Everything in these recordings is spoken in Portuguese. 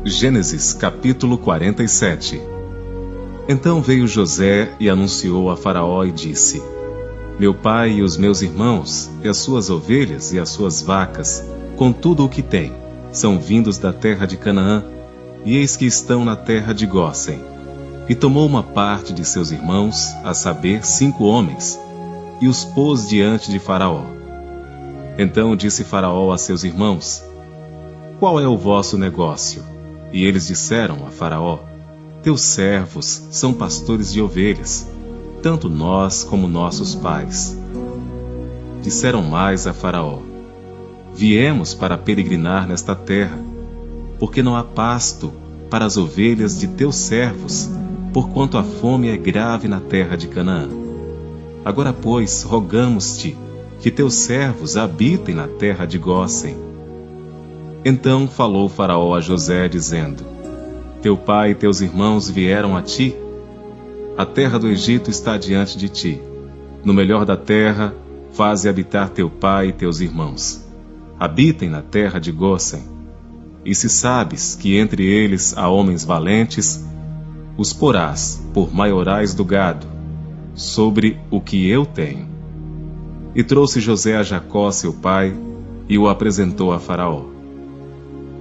Gênesis capítulo 47. Então veio José e anunciou a Faraó e disse: Meu pai e os meus irmãos, e as suas ovelhas e as suas vacas, com tudo o que têm, são vindos da terra de Canaã, e eis que estão na terra de Gósen. E tomou uma parte de seus irmãos, a saber, 5 homens, e os pôs diante de Faraó. Então disse Faraó a seus irmãos: Qual é o vosso negócio? E eles disseram a Faraó: Teus servos são pastores de ovelhas, tanto nós como nossos pais. Disseram mais a Faraó: Viemos para peregrinar nesta terra, porque não há pasto para as ovelhas de teus servos, porquanto a fome é grave na terra de Canaã. Agora, pois, rogamos-te que teus servos habitem na terra de Gósen. Então falou Faraó a José, dizendo: Teu pai e teus irmãos vieram a ti? A terra do Egito está diante de ti. No melhor da terra, faze habitar teu pai e teus irmãos. Habitem na terra de Gósen. E se sabes que entre eles há homens valentes, os porás por maiorais do gado, sobre o que eu tenho. E trouxe José a Jacó, seu pai, e o apresentou a Faraó.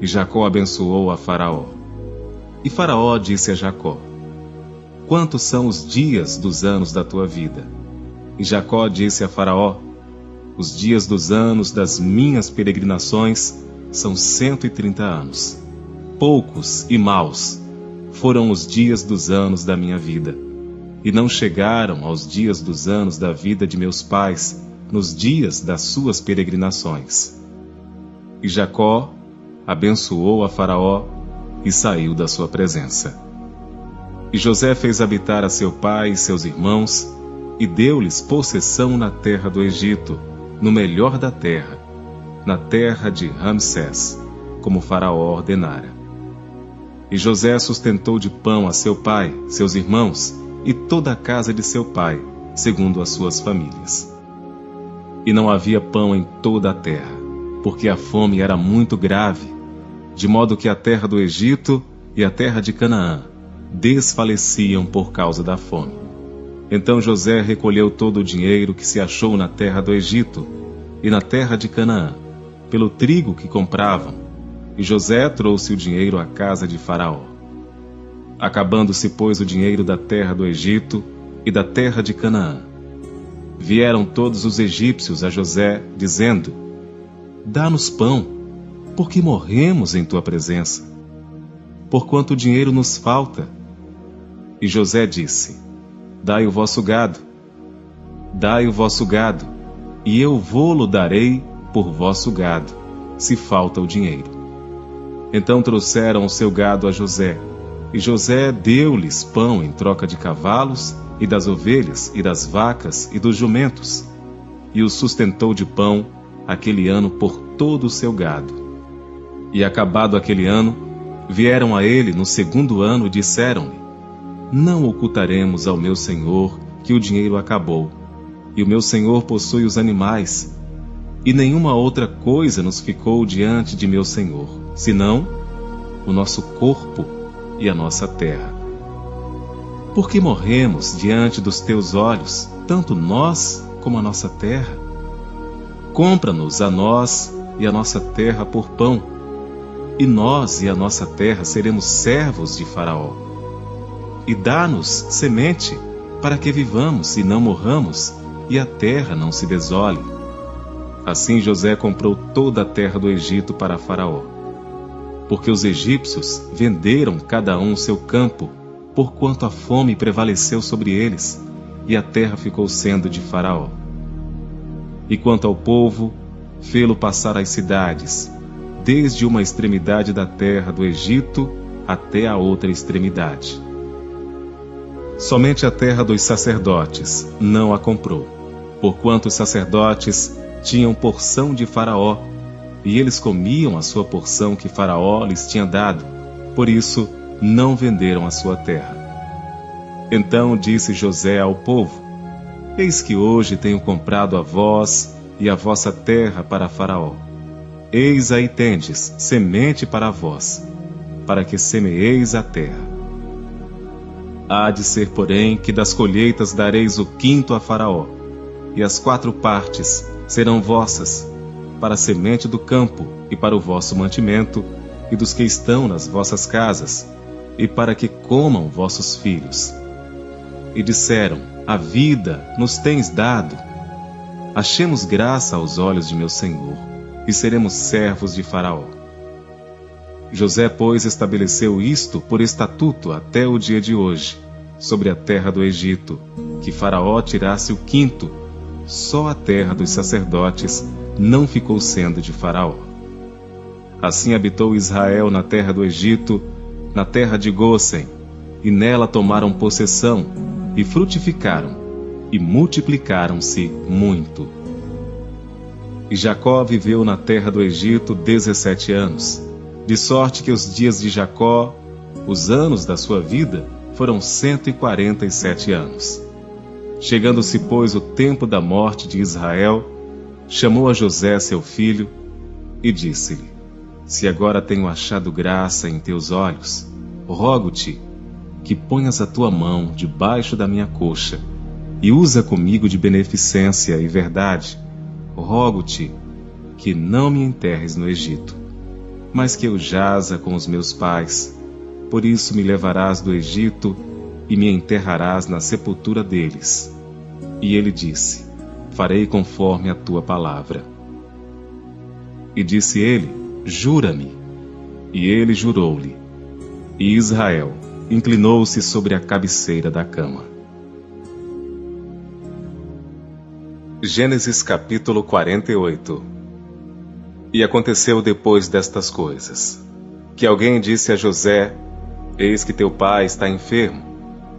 E Jacó abençoou a Faraó. E Faraó disse a Jacó: Quantos são os dias dos anos da tua vida? E Jacó disse a Faraó: Os dias dos anos das minhas peregrinações são 130 anos. Poucos e maus foram os dias dos anos da minha vida, e não chegaram aos dias dos anos da vida de meus pais, nos dias das suas peregrinações. E Jacó abençoou a Faraó e saiu da sua presença. E José fez habitar a seu pai e seus irmãos, e deu-lhes possessão na terra do Egito, no melhor da terra, na terra de Ramsés, como Faraó ordenara. E José sustentou de pão a seu pai, seus irmãos, e toda a casa de seu pai, segundo as suas famílias. E não havia pão em toda a terra, porque a fome era muito grave, de modo que a terra do Egito e a terra de Canaã desfaleciam por causa da fome. Então José recolheu todo o dinheiro que se achou na terra do Egito e na terra de Canaã, pelo trigo que compravam, e José trouxe o dinheiro à casa de Faraó. Acabando-se, pois, o dinheiro da terra do Egito e da terra de Canaã, vieram todos os egípcios a José, dizendo: Dá-nos pão, porque morremos em tua presença, porquanto o dinheiro nos falta. E José disse: Dai o vosso gado, e eu vô-lo darei por vosso gado, se falta o dinheiro. Então trouxeram o seu gado a José, e José deu-lhes pão em troca de cavalos, e das ovelhas, e das vacas, e dos jumentos, e os sustentou de pão aquele ano por todo o seu gado. E acabado aquele ano, vieram a ele no 2º ano e disseram-lhe: Não ocultaremos ao meu senhor que o dinheiro acabou, e o meu senhor possui os animais, e nenhuma outra coisa nos ficou diante de meu senhor, senão o nosso corpo e a nossa terra. Porque morremos diante dos teus olhos, tanto nós como a nossa terra? Compra-nos a nós e a nossa terra por pão, e nós e a nossa terra seremos servos de Faraó. E dá-nos semente, para que vivamos e não morramos, e a terra não se desole. Assim José comprou toda a terra do Egito para Faraó, porque os egípcios venderam cada um seu campo, porquanto a fome prevaleceu sobre eles, e a terra ficou sendo de Faraó. E quanto ao povo, fê-lo passar às cidades, desde uma extremidade da terra do Egito até a outra extremidade. Somente a terra dos sacerdotes não a comprou, porquanto os sacerdotes tinham porção de Faraó, e eles comiam a sua porção que Faraó lhes tinha dado, por isso não venderam a sua terra. Então disse José ao povo: Eis que hoje tenho comprado a vós e a vossa terra para Faraó. Eis aí tendes semente para vós, para que semeeis a terra. Há de ser, porém, que das colheitas dareis o quinto a Faraó, e as 4 partes serão vossas, para a semente do campo e para o vosso mantimento, e dos que estão nas vossas casas, e para que comam vossos filhos. E disseram: a vida nos tens dado. Achemos graça aos olhos de meu senhor, e seremos servos de Faraó. José, pois, estabeleceu isto por estatuto até o dia de hoje, sobre a terra do Egito, que Faraó tirasse o quinto. Só a terra dos sacerdotes não ficou sendo de Faraó. Assim habitou Israel na terra do Egito, na terra de Gósen, e nela tomaram possessão, e frutificaram, e multiplicaram-se muito. E Jacó viveu na terra do Egito 17 anos, de sorte que os dias de Jacó, os anos da sua vida, foram 147 anos. Chegando-se, pois, o tempo da morte de Israel, chamou a José, seu filho, e disse-lhe: se agora tenho achado graça em teus olhos, rogo-te que ponhas a tua mão debaixo da minha coxa, e usa comigo de beneficência e verdade. Rogo-te que não me enterres no Egito, mas que eu jaza com os meus pais. Por isso me levarás do Egito e me enterrarás na sepultura deles. E ele disse: farei conforme a tua palavra. E disse ele: jura-me. E ele jurou-lhe. E Israel inclinou-se sobre a cabeceira da cama. Gênesis capítulo 48. E aconteceu depois destas coisas, que alguém disse a José: eis que teu pai está enfermo.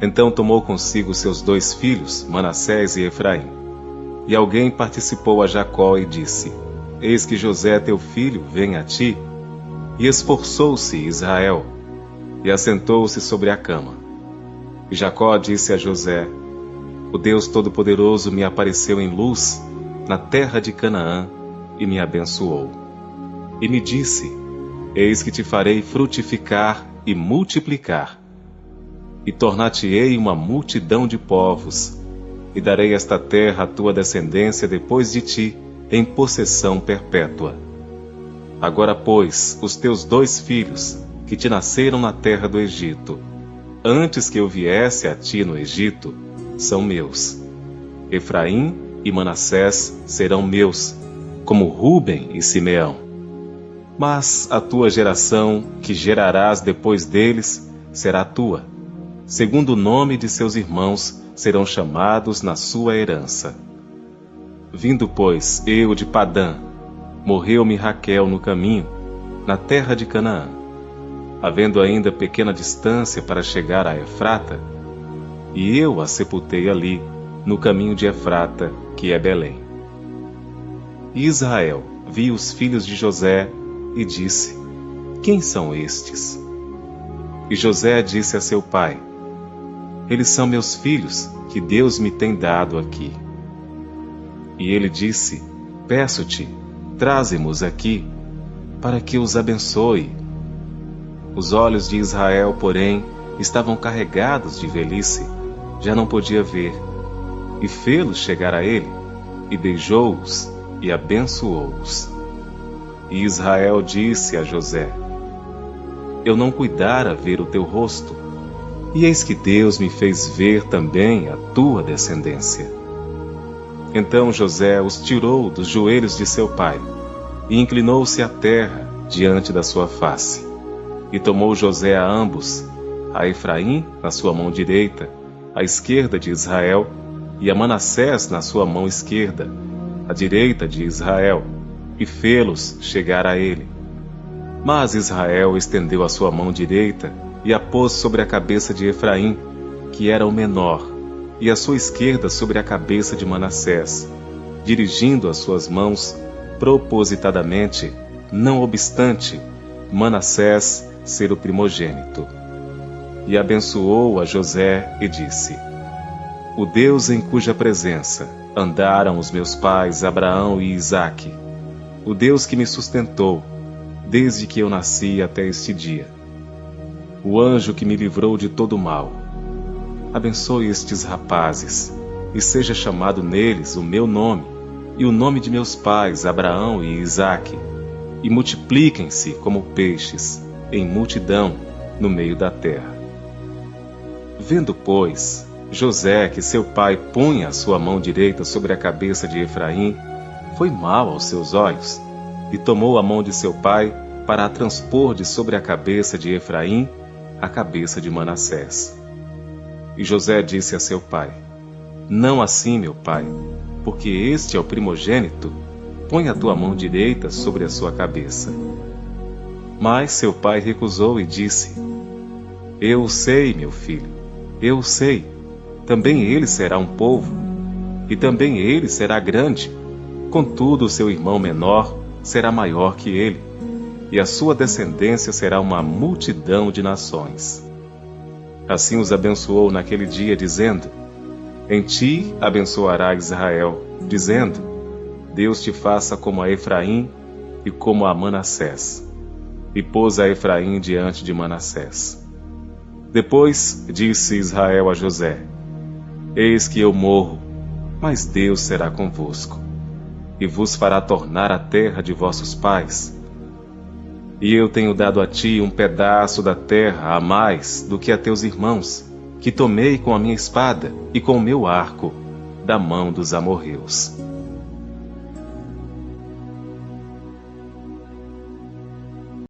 Então tomou consigo seus 2 filhos, Manassés e Efraim. E alguém participou a Jacó e disse: eis que José teu filho vem a ti. E esforçou-se Israel, e assentou-se sobre a cama. E Jacó disse a José: o Deus Todo-Poderoso me apareceu em luz na terra de Canaã e me abençoou. E me disse: eis que te farei frutificar e multiplicar, e tornar-te-ei uma multidão de povos, e darei esta terra à tua descendência depois de ti, em possessão perpétua. Agora, pois, os teus 2 filhos, que te nasceram na terra do Egito, antes que eu viesse a ti no Egito, são meus. Efraim e Manassés serão meus, como Rúben e Simeão. Mas a tua geração, que gerarás depois deles, será tua. Segundo o nome de seus irmãos, serão chamados na sua herança. Vindo, pois, eu de Padã, morreu-me Raquel no caminho, na terra de Canaã. Havendo ainda pequena distância para chegar a Efrata, e eu a sepultei ali, no caminho de Efrata, que é Belém. E Israel viu os filhos de José e disse: quem são estes? E José disse a seu pai: eles são meus filhos, que Deus me tem dado aqui. E ele disse: peço-te, traze-mos aqui, para que os abençoe. Os olhos de Israel, porém, estavam carregados de velhice, já não podia ver. E fê-los chegar a ele, e beijou-os, e abençoou-os. E Israel disse a José: eu não cuidara ver o teu rosto, e eis que Deus me fez ver também a tua descendência. Então José os tirou dos joelhos de seu pai, e inclinou-se à terra diante da sua face. E tomou José a ambos, a Efraim na sua mão direita, à esquerda de Israel, e a Manassés na sua mão esquerda, à direita de Israel, e fê-los chegar a ele. Mas Israel estendeu a sua mão direita e a pôs sobre a cabeça de Efraim, que era o menor, e a sua esquerda sobre a cabeça de Manassés, dirigindo as suas mãos propositadamente, não obstante Manassés ser o primogênito. E abençoou a José e disse: o Deus em cuja presença andaram os meus pais Abraão e Isaque, o Deus que me sustentou desde que eu nasci até este dia, o anjo que me livrou de todo mal. Abençoe estes rapazes, e seja chamado neles o meu nome, e o nome de meus pais, Abraão e Isaque, e multipliquem-se como peixes, em multidão, no meio da terra. Vendo, pois, José que seu pai punha a sua mão direita sobre a cabeça de Efraim, foi mal aos seus olhos, e tomou a mão de seu pai para a transpor de sobre a cabeça de Efraim a cabeça de Manassés. E José disse a seu pai: Não assim, meu pai, porque este é o primogênito, põe a tua mão direita sobre a sua cabeça. Mas seu pai recusou e disse: Eu sei, meu filho, eu sei, também ele será um povo, e também ele será grande, contudo o seu irmão menor será maior que ele, e a sua descendência será uma multidão de nações. Assim os abençoou naquele dia, dizendo: Em ti abençoará Israel, dizendo: Deus te faça como a Efraim e como a Manassés. E pôs a Efraim diante de Manassés. Depois disse Israel a José: Eis que eu morro, mas Deus será convosco, e vos fará tornar a terra de vossos pais. E eu tenho dado a ti um pedaço da terra a mais do que a teus irmãos, que tomei com a minha espada e com o meu arco, da mão dos amorreus.